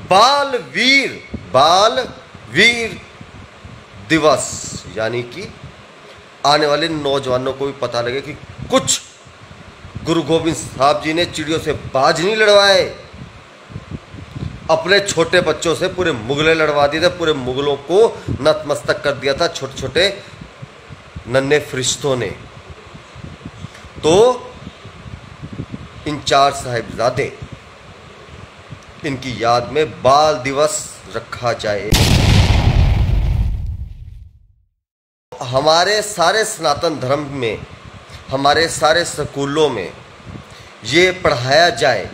बाल वीर दिवस, यानी कि आने वाले नौजवानों को भी पता लगे कि कुछ गुरु गोविंद साहब जी ने चिड़ियों से बाज नहीं लड़वाए, अपने छोटे बच्चों से पूरे मुगले लड़वा दिए थे, पूरे मुगलों को नतमस्तक कर दिया था छोटे छोटे नन्हे फरिश्तों ने। तो इन 4 साहिबजादे, इनकी याद में बाल दिवस रखा जाए। हमारे सारे सनातन धर्म में, हमारे सारे स्कूलों में ये पढ़ाया जाए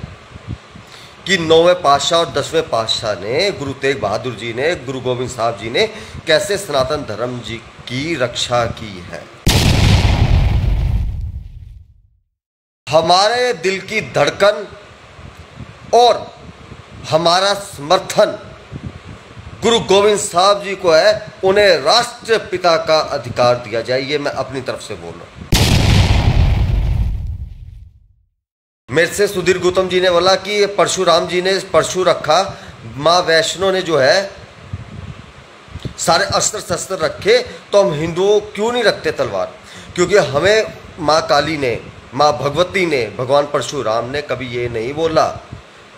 कि 9वें पातशाह और 10वें पातशाह ने, गुरु तेग बहादुर जी ने, गुरु गोविंद साहब जी ने कैसे सनातन धर्म जी की रक्षा की है। हमारे दिल की धड़कन और हमारा समर्थन गुरु गोविंद साहब जी को है, उन्हें राष्ट्रपिता का अधिकार दिया जाए, ये मैं अपनी तरफ से बोल रहा हूं। मेरे से सुधीर गौतम जी ने बोला कि परशुराम जी ने परशु रखा, माँ वैष्णो ने जो है सारे अस्त्र शस्त्र रखे, तो हम हिंदुओं क्यों नहीं रखते तलवार? क्योंकि हमें माँ काली ने, माँ भगवती ने, भगवान परशुराम ने कभी ये नहीं बोला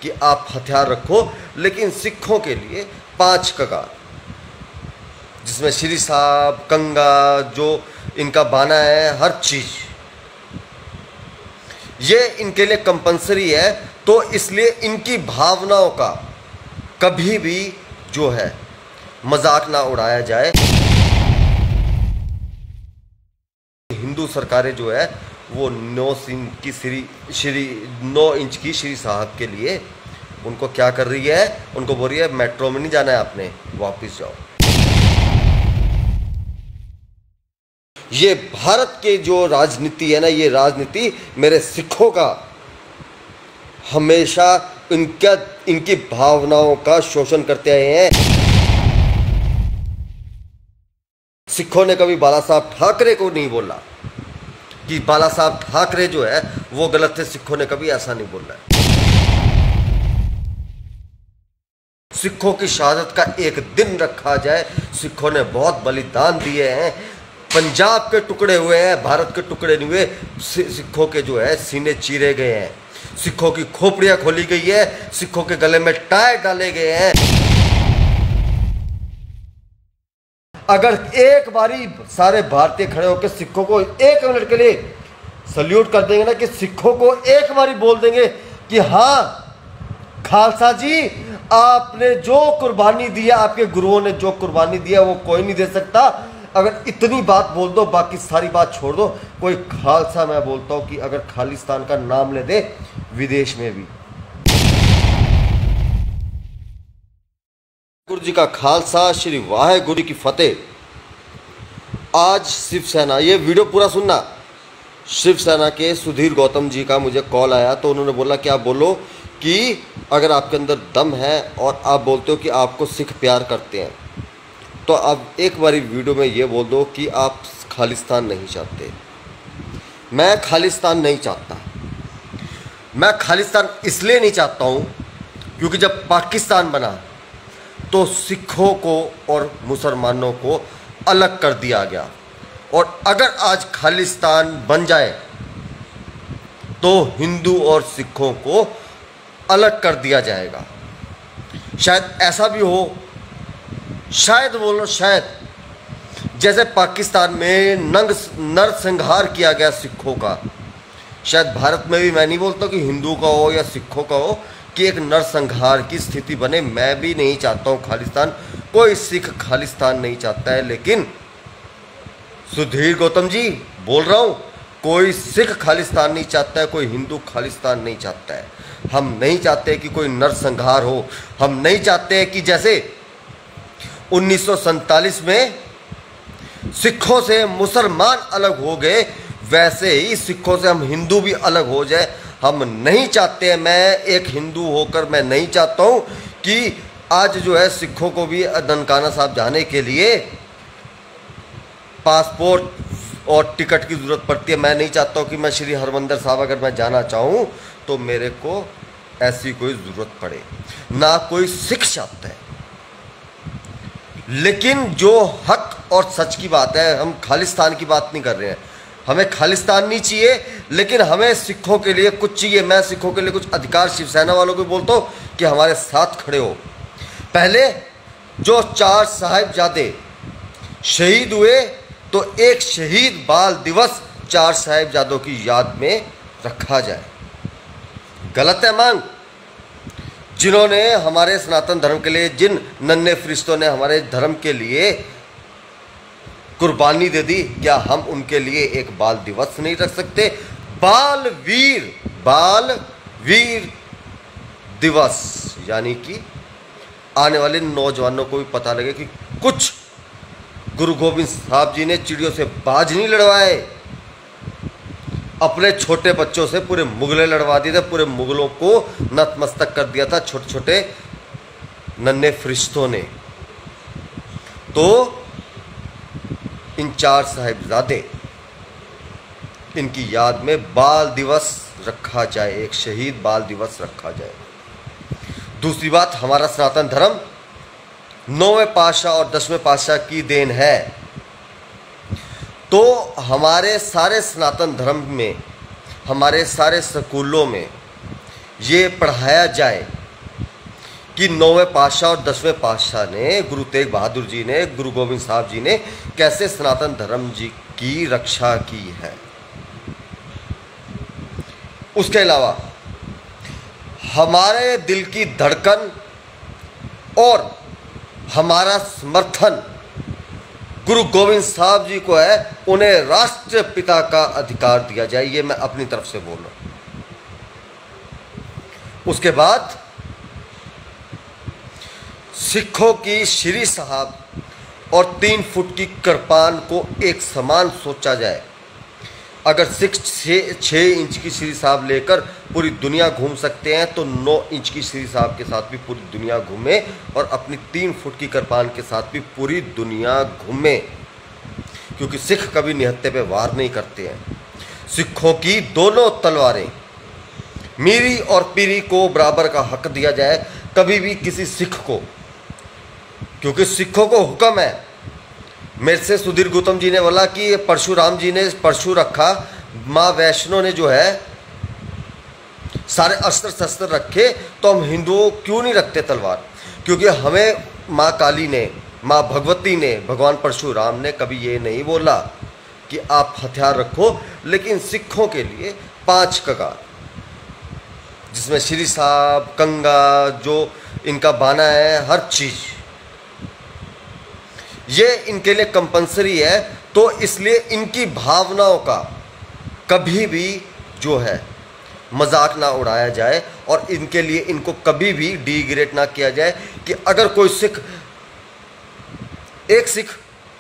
कि आप हथियार रखो, लेकिन सिखों के लिए 5 कगार, जिसमें श्री साहब, कंगा, जो इनका बाना है, हर चीज़ ये इनके लिए कंपलसरी है। तो इसलिए इनकी भावनाओं का कभी भी जो है मजाक ना उड़ाया जाए। हिंदू सरकारें जो है वो 9 इंच की श्री साहब के लिए उनको क्या कर रही है? उनको बोल रही है मेट्रो में नहीं जाना है आपने, वापस जाओ। ये भारत के जो राजनीति है ना, ये राजनीति मेरे सिखों का हमेशा इनकी भावनाओं का शोषण करते आए हैं। सिखों ने कभी बाला साहब ठाकरे को नहीं बोला कि बाला साहब ठाकरे जो है वो गलत थे, सिखों ने कभी ऐसा नहीं बोला है। सिखों की शहादत का एक दिन रखा जाए। सिखों ने बहुत बलिदान दिए हैं, पंजाब के टुकड़े हुए हैं, भारत के टुकड़े नहीं हुए। सिखों के जो है सीने चीरे गए हैं, सिखों की खोपड़ियां खोली गई है, सिखों के गले में टायर डाले गए हैं। अगर एक बारी सारे भारतीय खड़े होकर सिखों को 1 मिनट के लिए सल्यूट कर देंगे ना, कि सिखों को एक बारी बोल देंगे कि हाँ खालसा जी, आपने जो कुर्बानी दिया, आपके गुरुओं ने जो कुर्बानी दिया वो कोई नहीं दे सकता। अगर इतनी बात बोल दो, बाकी सारी बात छोड़ दो। कोई खालसा, मैं बोलता हूं कि अगर खालिस्तान का नाम ले दे विदेश में भी, गुरु जी का खालसा, श्री वाहेगुरु जी की फतेह। आज शिवसेना, ये वीडियो पूरा सुनना, शिवसेना के सुधीर गौतम जी का मुझे कॉल आया, तो उन्होंने बोला कि आप बोलो कि अगर आपके अंदर दम है और आप बोलते हो कि आपको सिख प्यार करते हैं, तो अब एक बारी वीडियो में ये बोल दो कि आप खालिस्तान नहीं चाहते। मैं खालिस्तान नहीं चाहता। मैं खालिस्तान इसलिए नहीं चाहता हूँ क्योंकि जब पाकिस्तान बना तो सिखों को और मुसलमानों को अलग कर दिया गया, और अगर आज खालिस्तान बन जाए तो हिंदू और सिखों को अलग कर दिया जाएगा। शायद ऐसा भी हो, शायद बोलो शायद, जैसे पाकिस्तान में नरसंहार किया गया सिखों का, शायद भारत में भी, मैं नहीं बोलता कि हिंदू का हो या सिखों का हो, कि एक नरसंहार की स्थिति बने। मैं भी नहीं चाहता हूँ खालिस्तान, कोई सिख खालिस्तान नहीं चाहता है, लेकिन सुधीर गौतम जी बोल रहा हूँ, कोई सिख खालिस्तान नहीं चाहता है, कोई हिंदू खालिस्तान नहीं चाहता है। हम नहीं चाहते कि कोई नरसंहार हो। हम नहीं चाहते कि जैसे 1947 में सिखों से मुसलमान अलग हो गए, वैसे ही सिखों से हम हिंदू भी अलग हो जाए। हम नहीं चाहते। मैं एक हिंदू होकर मैं नहीं चाहता हूँ कि आज जो है सिखों को भी ननकाना साहब जाने के लिए पासपोर्ट और टिकट की ज़रूरत पड़ती है। मैं नहीं चाहता हूँ कि मैं श्री हरमंदिर साहब अगर मैं जाना चाहूँ तो मेरे को ऐसी कोई ज़रूरत पड़े, ना कोई सिख चाहता है। लेकिन जो हक और सच की बात है, हम खालिस्तान की बात नहीं कर रहे हैं, हमें खालिस्तान नहीं चाहिए, लेकिन हमें सिखों के लिए कुछ चाहिए। मैं सिखों के लिए कुछ अधिकार शिवसेना वालों को बोलता हूँ कि हमारे साथ खड़े हो। पहले जो 4 साहिबजादे शहीद हुए, तो एक शहीद बाल दिवस 4 साहिबजादों की याद में रखा जाए। गलत है मांग? जिन्होंने हमारे सनातन धर्म के लिए, जिन नन्हे फरिश्तों ने हमारे धर्म के लिए कुर्बानी दे दी, क्या हम उनके लिए एक बाल दिवस नहीं रख सकते? बाल वीर दिवस, यानी कि आने वाले नौजवानों को भी पता लगे कि कुछ गुरु गोविंद साहब जी ने चिड़ियों से बाज नहीं लड़वाए, अपने छोटे बच्चों से पूरे मुगले लड़वा दिए थे, पूरे मुगलों को नतमस्तक कर दिया था छोटे छोटे नन्हे फरिश्तों ने। तो इन 4 साहिबजादे, इनकी याद में बाल दिवस रखा जाए, एक शहीद बाल दिवस रखा जाए। दूसरी बात, हमारा सनातन धर्म 9वें पातशाह और 10वें पातशाह की देन है। तो हमारे सारे सनातन धर्म में, हमारे सारे स्कूलों में ये पढ़ाया जाए कि 9वें पातशाह और 10वें पातशाह ने, गुरु तेग बहादुर जी ने, गुरु गोविंद साहब जी ने कैसे सनातन धर्म जी की रक्षा की है। उसके अलावा हमारे दिल की धड़कन और हमारा समर्थन गुरु गोविंद साहब जी को है, उन्हें राष्ट्रपिता का अधिकार दिया जाए, ये मैं अपनी तरफ से बोल रहा हूं। उसके बाद सिखों की श्री साहब और 3 फुट की कृपान को एक समान सोचा जाए। अगर सिख 6 इंच की श्री साहब लेकर पूरी दुनिया घूम सकते हैं, तो 9 इंच की श्री साहब के साथ भी पूरी दुनिया घूमे, और अपनी 3 फुट की कृपान के साथ भी पूरी दुनिया घूमे, क्योंकि सिख कभी निहत्थे पे वार नहीं करते हैं। सिखों की दोनों तलवारें, मीरी और पीरी को बराबर का हक दिया जाए, कभी भी किसी सिख को, क्योंकि सिखों को हुक्म है। मेरे से सुधीर गौतम जी ने बोला कि परशुराम जी ने परशु रखा, माँ वैष्णो ने जो है सारे अस्त्र शस्त्र रखे, तो हम हिंदुओं क्यों नहीं रखते तलवार? क्योंकि हमें माँ काली ने, माँ भगवती ने, भगवान परशुराम ने कभी ये नहीं बोला कि आप हथियार रखो। लेकिन सिखों के लिए 5 कगार, जिसमें श्री साहब, कंगा, जो इनका बाना है, हर चीज़ ये इनके लिए कंपलसरी है। तो इसलिए इनकी भावनाओं का कभी भी जो है मजाक ना उड़ाया जाए, और इनके लिए इनको कभी भी डिग्रेड ना किया जाए कि अगर कोई सिख, एक सिख,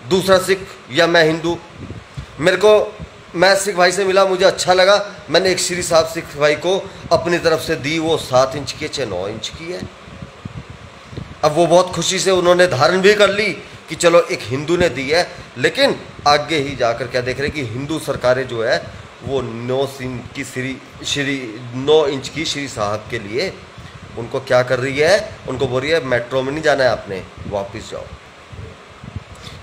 दूसरा सिख, या मैं हिंदू, मैं सिख भाई से मिला, मुझे अच्छा लगा, मैंने एक श्री साहब सिख भाई को अपनी तरफ से दी, वो 7 इंच की, चाहे 9 इंच की है। अब वो बहुत खुशी से उन्होंने धारण भी कर ली कि चलो एक हिंदू ने दी है। लेकिन आगे ही जाकर क्या देख रहे हैं कि हिंदू सरकारें जो है वो 9 इंच की श्री साहब के लिए उनको क्या कर रही है, उनको बोल रही है मेट्रो में नहीं जाना है आपने, वापस जाओ।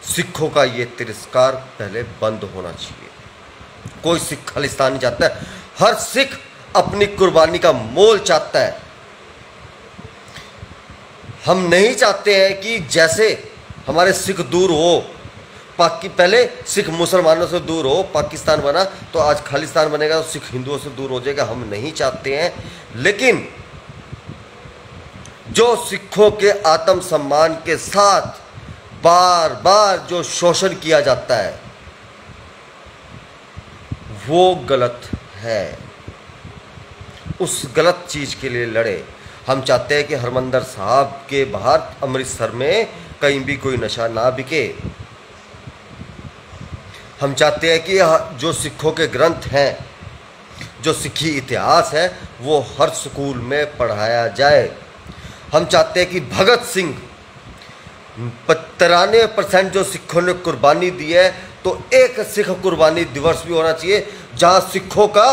सिखों का ये तिरस्कार पहले बंद होना चाहिए। कोई सिख खालिस्तान नहीं चाहता है, हर सिख अपनी कुर्बानी का मोल चाहता है। हम नहीं चाहते हैं कि जैसे हमारे सिख दूर हो, पहले सिख मुसलमानों से दूर हो, पाकिस्तान बना, तो आज खालिस्तान बनेगा तो सिख हिंदुओं से दूर हो जाएगा। हम नहीं चाहते हैं। लेकिन जो सिखों के आत्मसम्मान के साथ बार बार जो शोषण किया जाता है वो गलत है। उस गलत चीज़ के लिए लड़े। हम चाहते हैं कि हरमंदिर साहब के बाहर अमृतसर में कहीं भी कोई नशा ना बिके। हम चाहते हैं कि जो सिखों के ग्रंथ हैं, जो सिखी इतिहास है, वो हर स्कूल में पढ़ाया जाए। हम चाहते हैं कि भगत सिंह 93% जो सिखों ने कुर्बानी दी है, तो एक सिख कुर्बानी दिवस भी होना चाहिए जहां सिखों का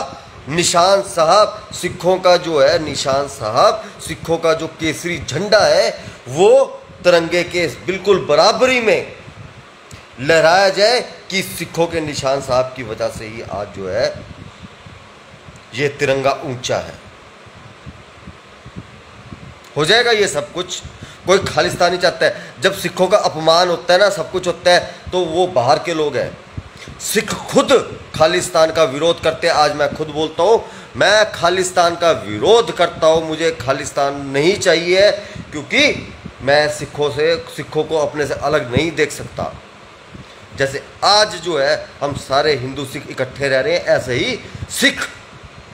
निशान साहब सिखों का जो है, निशान साहब सिखों का जो केसरी झंडा है वो तिरंगे के बिल्कुल बराबरी में लहराया जाए कि सिखों के निशान साहब की वजह से ही आज जो है ये तिरंगा ऊंचा है। हो जाएगा ये सब कुछ। कोई खालिस्तानी चाहता है, जब सिखों का अपमान होता है ना, सब कुछ होता है, तो वो बाहर के लोग हैं। सिख खुद खालिस्तान का विरोध करते हैं। आज मैं खुद बोलता हूँ, मैं खालिस्तान का विरोध करता हूँ, मुझे खालिस्तान नहीं चाहिए, क्योंकि मैं सिखों को अपने से अलग नहीं देख सकता। जैसे आज जो है हम सारे हिंदू सिख इकट्ठे रह रहे हैं, ऐसे ही सिख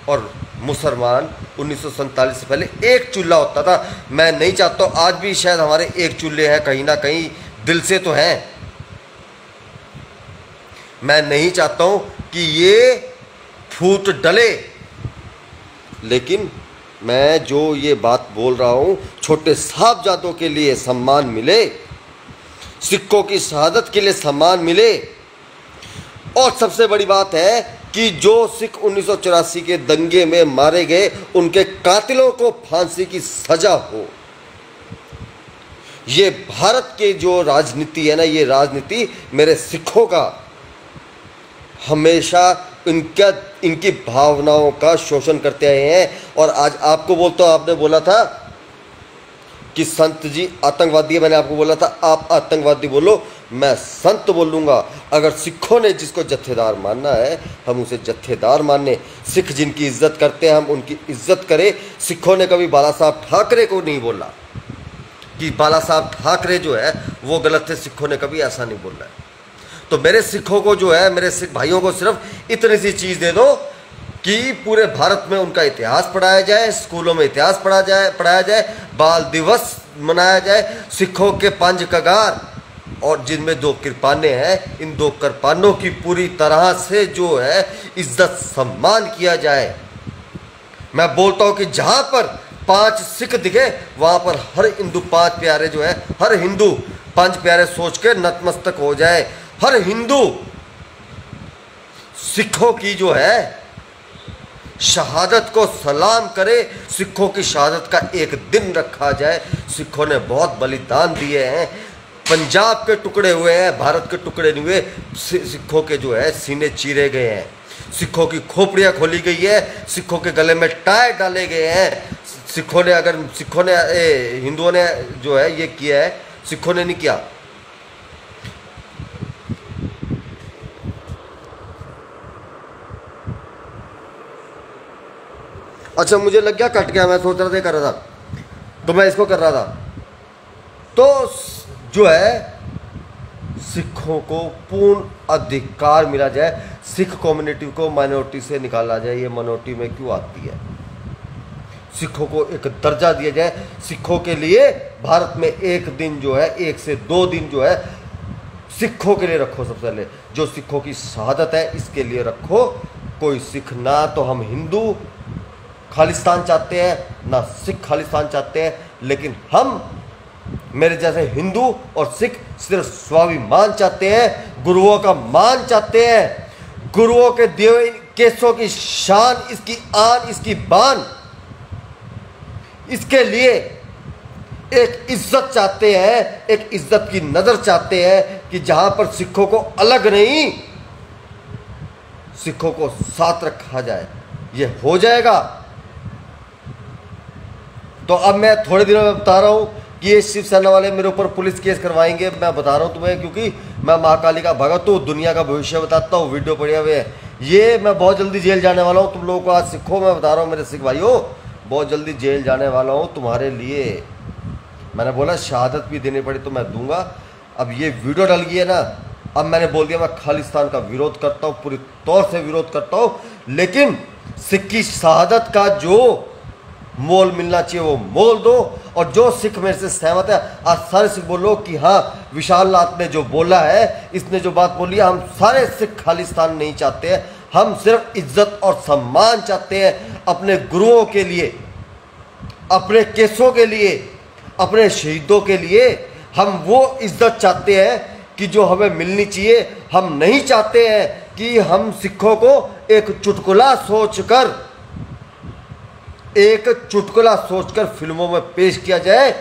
और मुसलमान 1947 से पहले एक चूल्हा होता था। मैं नहीं चाहता, आज भी शायद हमारे एक चूल्हे हैं, कहीं ना कहीं दिल से तो हैं। मैं नहीं चाहता हूं कि ये फूट डले, लेकिन मैं जो ये बात बोल रहा हूं, छोटे साहबजादों के लिए सम्मान मिले, सिखों की शहादत के लिए सम्मान मिले, और सबसे बड़ी बात है कि जो सिख 1984 के दंगे में मारे गए उनके कातिलों को फांसी की सजा हो। ये भारत के जो राजनीति है ना, ये राजनीति मेरे सिखों का हमेशा इनकी भावनाओं का शोषण करते आए हैं। और आज आपको बोलता हूं, आपने बोला था कि संत जी आतंकवादी है, मैंने आपको बोला था आप आतंकवादी बोलो, मैं संत बोलूँगा। अगर सिखों ने जिसको जत्थेदार मानना है हम उसे जत्थेदार माने। सिख जिनकी इज्जत करते हैं हम उनकी इज्जत करें। सिखों ने कभी बाला साहब ठाकरे को नहीं बोला कि बाला साहब ठाकरे जो है वो गलत थे, सिखों ने कभी ऐसा नहीं बोला है। तो मेरे सिखों को जो है, मेरे सिख भाइयों को सिर्फ इतनी सी चीज़ दे दो कि पूरे भारत में उनका इतिहास पढ़ाया जाए, स्कूलों में इतिहास पढ़ाया जाए, बाल दिवस मनाया जाए, सिखों के पंज कगार और जिनमें 2 कृपाने हैं, इन 2 कृपानों की पूरी तरह से जो है इज्जत सम्मान किया जाए। मैं बोलता हूँ कि जहाँ पर 5 सिख दिखे वहाँ पर हर हिंदू 5 प्यारे जो है, हर हिंदू 5 प्यारे सोच के नतमस्तक हो जाए। हर हिंदू सिखों की जो है शहादत को सलाम करे, सिखों की शहादत का एक दिन रखा जाए। सिखों ने बहुत बलिदान दिए हैं, पंजाब के टुकड़े हुए हैं, भारत के टुकड़े नहीं हुए। सिखों के जो है सीने चीरे गए हैं, सिखों की खोपड़ियाँ खोली गई है, सिखों के गले में टाई डाले गए हैं। हिंदुओं ने जो है ये किया है, सिखों ने नहीं किया। अच्छा, मुझे लग गया कट गया, मैं सोच रहा था कर रहा था, तो मैं इसको कर रहा था। तो जो है सिखों को पूर्ण अधिकार मिला जाए, सिख कम्युनिटी को माइनॉरिटी से निकाला जाए। ये माइनॉरिटी में क्यों आती है? सिखों को एक दर्जा दिया जाए। सिखों के लिए भारत में एक दिन जो है, 1 से 2 दिन जो है सिखों के लिए रखो। सबसे पहले जो सिखों की शहादत है इसके लिए रखो। कोई सिख ना तो हम हिंदू खालिस्तान चाहते हैं ना सिख खालिस्तान चाहते हैं, लेकिन हम मेरे जैसे हिंदू और सिख सिर्फ स्वाभिमान चाहते हैं, गुरुओं का मान चाहते हैं, गुरुओं के दिए हुए केसों की शान, इसकी आन, इसकी बान, इसके लिए एक इज्जत चाहते हैं, एक इज्जत की नजर चाहते हैं कि जहां पर सिखों को अलग नहीं, सिखों को साथ रखा जाए। ये हो जाएगा। तो अब मैं थोड़े दिनों में बता रहा हूं कि ये शिवसेना वाले मेरे ऊपर पुलिस केस करवाएंगे। मैं बता रहा हूं तुम्हें, क्योंकि मैं महाकाली का भगत हूँ, दुनिया का भविष्य बताता हूँ, वीडियो पड़े हुए हैं। ये मैं बहुत जल्दी जेल जाने वाला हूँ। तुम लोगों को आज सिखो, मैं बता रहा हूँ मेरे सिख भाइयों, बहुत जल्दी जेल जाने वाला हूँ तुम्हारे लिए। मैंने बोला शहादत भी देनी पड़ी तो मैं दूंगा। अब ये वीडियो डल गई है ना, अब मैंने बोल दिया मैं खालिस्तान का विरोध करता हूँ, पूरी तौर से विरोध करता हूँ, लेकिन सिख की शहादत का जो मोल मिलना चाहिए वो मोल दो। और जो सिख मेरे से सहमत है, आज सारे सिख बोलो कि हाँ विशाल नाथ ने जो बोला है, इसने जो बात बोली है, हम सारे सिख खालिस्तान नहीं चाहते हैं, हम सिर्फ इज्जत और सम्मान चाहते हैं अपने गुरुओं के लिए, अपने केसों के लिए, अपने शहीदों के लिए। हम वो इज्जत चाहते हैं कि जो हमें मिलनी चाहिए। हम नहीं चाहते हैं कि हम सिखों को एक चुटकुला सोचकर फिल्मों में पेश किया जाए।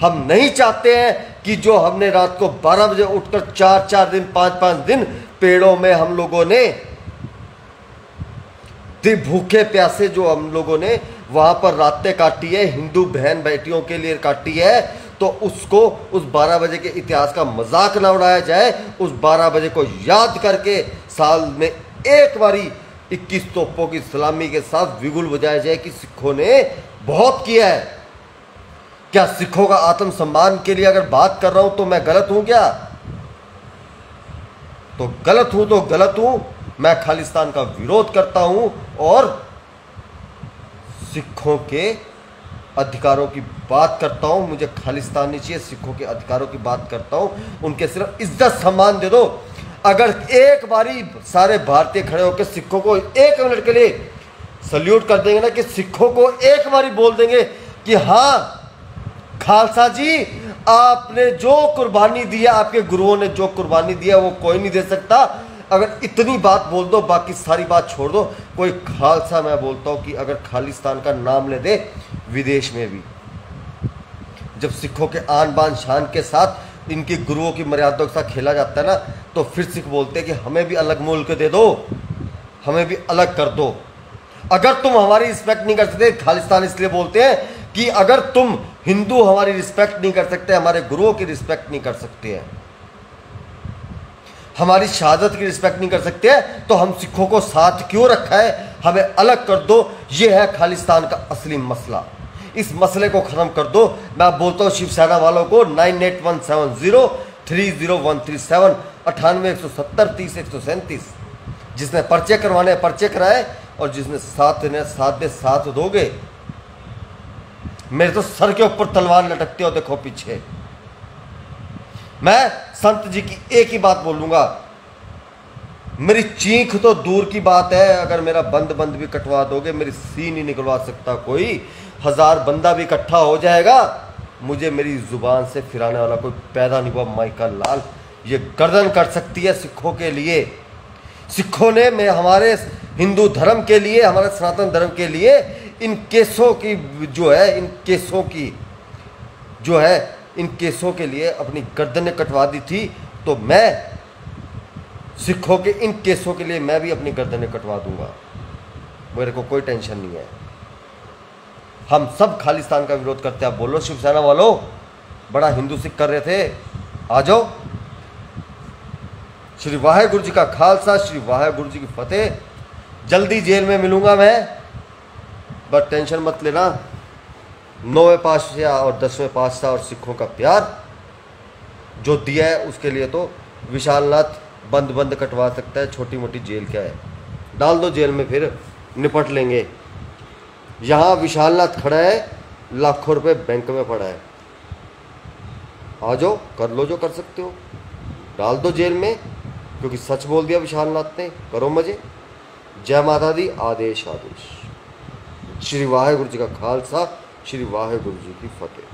हम नहीं चाहते हैं कि जो हमने रात को 12 बजे उठकर 4-4 दिन 5-5 दिन पेड़ों में हम लोगों ने भूखे प्यासे जो हम लोगों ने वहां पर रातें काटी है, हिंदू बहन बेटियों के लिए काटी है, तो उसको उस 12 बजे के इतिहास का मजाक ना उड़ाया जाए। उस 12 बजे को याद करके साल में एक बारी 21 तोपों की सलामी के साथ विगुल बजाया जाए कि सिखों ने बहुत किया है। क्या सिखों का आत्मसम्मान के लिए अगर बात कर रहा हूं तो मैं गलत हूं क्या? तो गलत हूं। मैं खालिस्तान का विरोध करता हूं और सिखों के अधिकारों की बात करता हूं। मुझे खालिस्तान नहीं चाहिए, सिखों के अधिकारों की बात करता हूं। उनके सिर्फ इज्जत सम्मान दे दो। अगर एक बारी सारे भारतीय खड़े होकर सिखों को 1 मिनट के लिए सल्यूट कर देंगे ना, कि सिखों को एक बारी बोल देंगे कि हाँ खालसा जी, आपने जो कुर्बानी दिया, आपके गुरुओं ने जो कुर्बानी दिया वो कोई नहीं दे सकता। अगर इतनी बात बोल दो, बाकी सारी बात छोड़ दो। कोई खालसा, मैं बोलता हूं कि अगर खालिस्तान का नाम ले दे विदेश में भी, जब सिखों के आन बान शान के साथ इनके गुरुओं की मर्यादाओं के साथ खेला जाता है ना, तो फिर सिख बोलते हैं कि हमें भी अलग मुल्क दे दो, हमें भी अलग कर दो। अगर तुम हमारी रिस्पेक्ट नहीं कर सकते, खालिस्तान इसलिए बोलते हैं कि अगर तुम हिंदू हमारी रिस्पेक्ट नहीं कर सकते, हमारे गुरुओं की रिस्पेक्ट नहीं कर सकते हैं, हमारी शहादत की रिस्पेक्ट नहीं कर सकते हैं, तो हम सिखों को साथ क्यों रखा है? हमें अलग कर दो। यह है खालिस्तान का असली मसला। इस मसले को खत्म कर दो। मैं बोलता हूं शिवसेना वालों को 9817030137 9817030137, जिसने पर्चे करवाने पर्चे कराए और जिसने साथ दोगे। मेरे तो सर के ऊपर तलवार लटकती हो, देखो पीछे। मैं संत जी की एक ही बात बोलूंगा, मेरी चीख तो दूर की बात है, अगर मेरा बंद भी कटवा दोगे, मेरी सीन नहीं निकलवा सकता कोई। 1000 बंदा भी इकट्ठा हो जाएगा, मुझे मेरी जुबान से फिराने वाला कोई पैदा नहीं हुआ। माइकल लाल ये गर्दन कर सकती है सिखों के लिए। सिखों ने मैं हमारे हिंदू धर्म के लिए, हमारे सनातन धर्म के लिए इन केसों की इन केसों के लिए अपनी गर्दनें कटवा दी थी। तो मैं सिखों के इन केसों के लिए मैं भी अपनी गर्दनें कटवा दूंगा, मेरे को कोई टेंशन नहीं है। हम सब खालिस्तान का विरोध करते हैं। आप बोलो शिवसेना वालों, बड़ा हिंदू सिख कर रहे थे, आ जाओ। श्री वाहेगुरु जी का खालसा, श्री वाहेगुरु जी की फतेह। जल्दी जेल में मिलूंगा मैं, बस टेंशन मत लेना। 9वें पातशाह और 10वें पातशाह और सिखों का प्यार जो दिया है, उसके लिए तो विशालनाथ बंद कटवा सकता है। छोटी मोटी जेल क्या है, डाल दो जेल में, फिर निपट लेंगे। यहाँ विशालनाथ खड़ा है, लाखों रुपए बैंक में पड़ा है। आ जाओ, कर लो जो कर सकते हो, डाल दो जेल में, क्योंकि सच बोल दिया विशालनाथ ने। करो मजे। जय माता दी। आदेश। श्री वाहेगुरु जी का खालसा, श्री वाहेगुरु जी की फतेह।